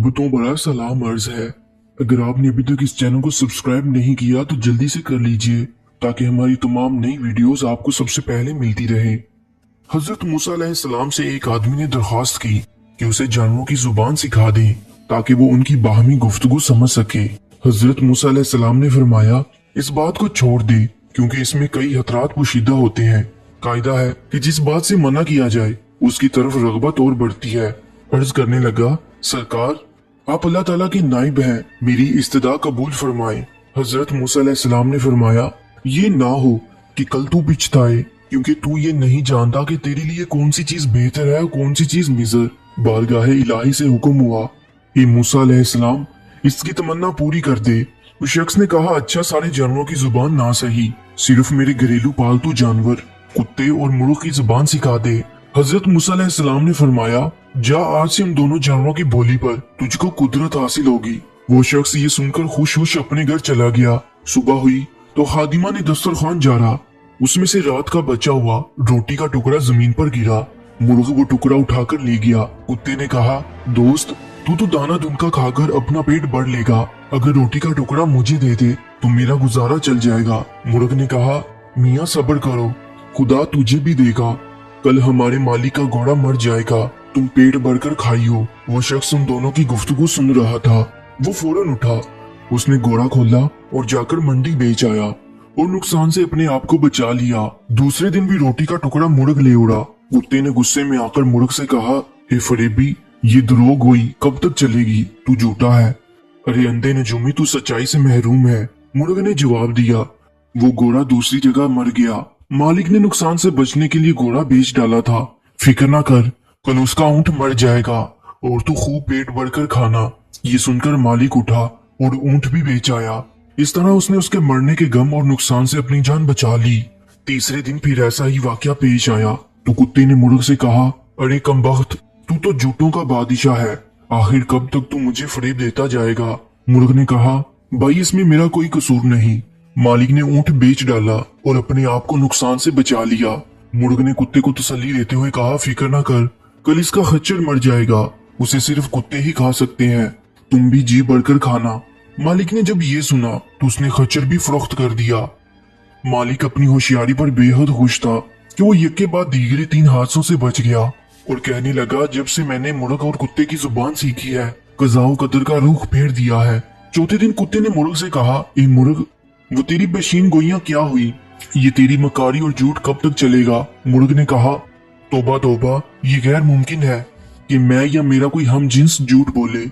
बहुतों बड़ा सलाम अर्ज है। अगर आपने अभी तक इस चैनल को सब्सक्राइब नहीं किया तो जल्दी से कर लीजिए ताकि हमारी तमाम नई वीडियोस आपको सबसे पहले मिलती रहे। हजरत मूसा अलैहिस्सलाम से एक आदमी ने दरख्वास्त की कि उसे जानवरों की जुबान सिखा दें ताकि वो उनकी बाहमी गुफ्तगू समझ सके। हजरत मूसा अलैहिस्सलाम ने फरमाया, इस बात को छोड़ दे क्योंकि इसमें कई खतरात पोशीदा होते हैं। कायदा है कि जिस बात से मना किया जाए उसकी तरफ रगबत और बढ़ती है। अर्ज करने लगा, सरकार आप अल्लाह ताला के नाइब हैं, मेरी इस्तदा कबूल फरमाएं। हजरत मूसा अलैहिस्सलाम ने फरमाया, ये ना हो कि कल तू पिछताए क्योंकि तू ये नहीं जानता कि तेरे लिए कौन सी चीज बेहतर है और कौन सी चीज मिजर। बारगाहे इलाही से हुक्म हुआ, ए मूसा अलैहिस्सलाम इसकी तमन्ना पूरी कर दे। उस शख्स ने कहा, अच्छा सारे जानवरों की जुबान ना सही, सिर्फ मेरे घरेलू पालतू जानवर कुत्ते और मुर्ग की जुबान सिखा दे। हजरत मूसा अलैहिस्सलाम ने फरमाया, जा आज से उन दोनों जानवरों की बोली पर तुझको कुदरत हासिल होगी। वो शख्स ये सुनकर खुश खुश अपने घर चला गया। सुबह हुई तो खादिमा ने दस्तरखान जारा, उसमें से रात का बचा हुआ रोटी का टुकड़ा जमीन पर गिरा। मुर्ग वो टुकड़ा उठाकर ले गया। कुत्ते ने कहा, दोस्त तू तो दाना दुनका खाकर अपना पेट भर लेगा, अगर रोटी का टुकड़ा मुझे दे दे तो मेरा गुजारा चल जाएगा। मुर्ग ने कहा, मियाँ सब्र करो, खुदा तुझे भी देगा, कल हमारे मालिक का घोड़ा मर जाएगा, तुम पेट भरकर खाइयो। वो शख्स उन दोनों की गुफ्तगू सुन रहा था। वो फौरन उठा, उसने घोड़ा खोला और जाकर मंडी बेच आया और नुकसान से अपने आप को बचा लिया। दूसरे दिन भी रोटी का टुकड़ा मुर्ग ले उड़ा। कुत्ते ने गुस्से में आकर मुर्ग से कहा, हे फरेबी ये द्रोह हुई कब तक चलेगी, तू झूठा है। अरे अंधे नजूमी तू सच्चाई से महरूम है। मुर्ग ने जवाब दिया। वो घोड़ा दूसरी जगह मर गया। मालिक ने नुकसान से बचने के लिए घोड़ा बेच डाला था। फिक्र ना कर, कल उसका ऊंट मर जाएगा और तू खूब पेट भरकर खाना। ये सुनकर मालिक उठा और ऊंट भी बेच आया। इस तरह उसने उसके मरने के गम और नुकसान से अपनी जान बचा ली। तीसरे दिन फिर ऐसा ही वाकया पेश आया तो कुत्ते ने मुर्ग से कहा, अरे कमबख्त तू तो झूठों का बादशाह है, आखिर कब तक तू मुझे फरेब देता जाएगा। मुर्ग ने कहा, भाई इसमें मेरा कोई कसूर नहीं, मालिक ने ऊंट बेच डाला और अपने आप को नुकसान से बचा लिया। मुर्ग ने कुत्ते को तसल्ली देते हुए कहा, फिक्र ना कर, कल इसका खच्चर मर जाएगा, उसे सिर्फ कुत्ते ही खा सकते हैं, तुम भी जी बढ़कर खाना। मालिक ने जब ये सुना तो उसने खच्चर भी फरोख्त कर दिया। मालिक अपनी होशियारी पर बेहद खुश था कि वो यक के बाद दीगरे 3 हादसों से बच गया और कहने लगा, जब से मैंने मुर्ग और कुत्ते की जुबान सीखी है कज़ाओ कदर का रुख फेर दिया है। चौथे दिन कुत्ते ने मुर्ग से कहा, ए मुर्ग वो तेरी पेशीन गोइयां क्या हुई, ये तेरी मकारी और झूठ कब तक चलेगा। मुर्ग ने कहा, तौबा तौबा ये गैर मुमकिन है कि मैं या मेरा कोई हम जिन्स झूठ बोले,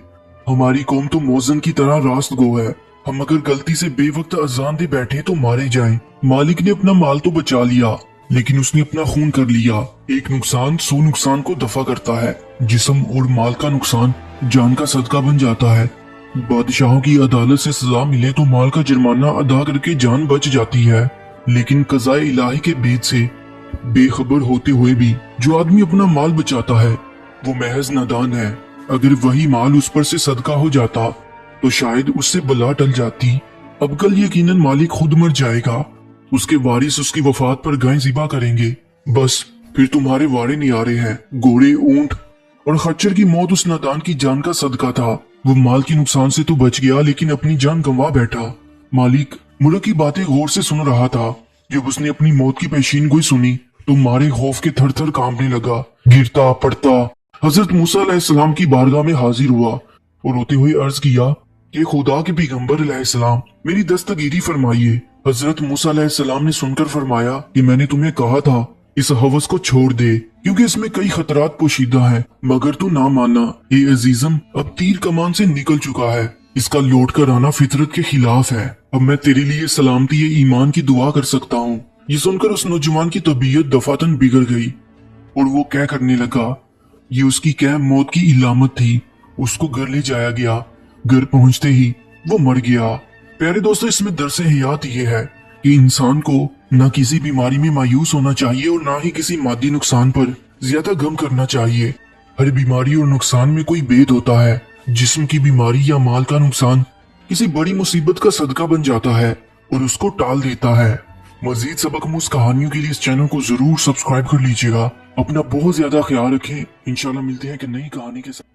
हमारी कौम तो मौजन की तरह रास्त गो है, हम अगर गलती से बेवक्त अजान दे बैठे तो मारे जाएं। मालिक ने अपना माल तो बचा लिया लेकिन उसने अपना खून कर लिया। एक नुकसान 100 नुकसान को दफा करता है। जिस्म और माल का नुकसान जान का सदका बन जाता है। बादशाहों की अदालत से सजा मिले तो माल का जुर्माना अदा करके जान बच जाती है, लेकिन कज़ाए इलाही के भेद से बेखबर होते हुए भी जो आदमी अपना माल बचाता है वो महज नादान है। अगर वही माल उस पर से सदका हो जाता तो शायद उससे बला टल जाती। अब कल यकीनन मालिक खुद मर जाएगा, उसके वारिस उसकी वफात पर गाय ज़िबा करेंगे, बस फिर तुम्हारे वारे न्यारे हैं। घोड़े, ऊंट और खच्चर की मौत उस नादान की जान का सदका था। वो माल के नुकसान से तो बच गया लेकिन अपनी जान गंवा बैठा। मालिक मुर्ग की बातें गौर से सुन रहा था। जब उसने अपनी मौत की पेशीन गोई सुनी तो मारे खौफ के थर थर कांपने लगा। गिरता पड़ता हजरत मूसा अलैहिस्सलाम की बारगाह में हाजिर हुआ और रोते हुए अर्ज किया कि खुदा के पैगंबर अलैहिस्सलाम मेरी दस्तगीरी फरमाइए। हजरत मूसा अलैहिस्सलाम ने सुनकर फरमाया कि मैंने तुम्हें कहा था इस हवस को छोड़ दे क्योंकि इसमें कई खतरात पोशीदा हैं, मगर तू ना माना। ये अजीजम अब तीर कमान से निकल चुका है, इसका लौट कर आना फितरत के खिलाफ है। अब मैं तेरे लिए सलामती ईमान की दुआ कर सकता हूँ। ये सुनकर उस नौजवान की तबीयत दफातन बिगड़ गई और वो क्या करने लगा। ये उसकी क्या मौत की इलामत थी। उसको घर ले जाया गया। घर पहुंचते ही वो मर गया। प्यारे दोस्तों, इसमें दर्से हयात ये है कि इंसान को न किसी बीमारी में मायूस होना चाहिए और ना ही किसी मादी नुकसान पर ज्यादा गम करना चाहिए। हर बीमारी और नुकसान में कोई भेद होता है। जिस्म की बीमारी या माल का नुकसान किसी बड़ी मुसीबत का सदका बन जाता है और उसको टाल देता है। मजीद सबकमूस कहानियों के लिए इस चैनल को जरूर सब्सक्राइब कर लीजिएगा। अपना बहुत ज्यादा ख्याल रखें। इंशाल्लाह मिलते हैं कि नई कहानी के साथ।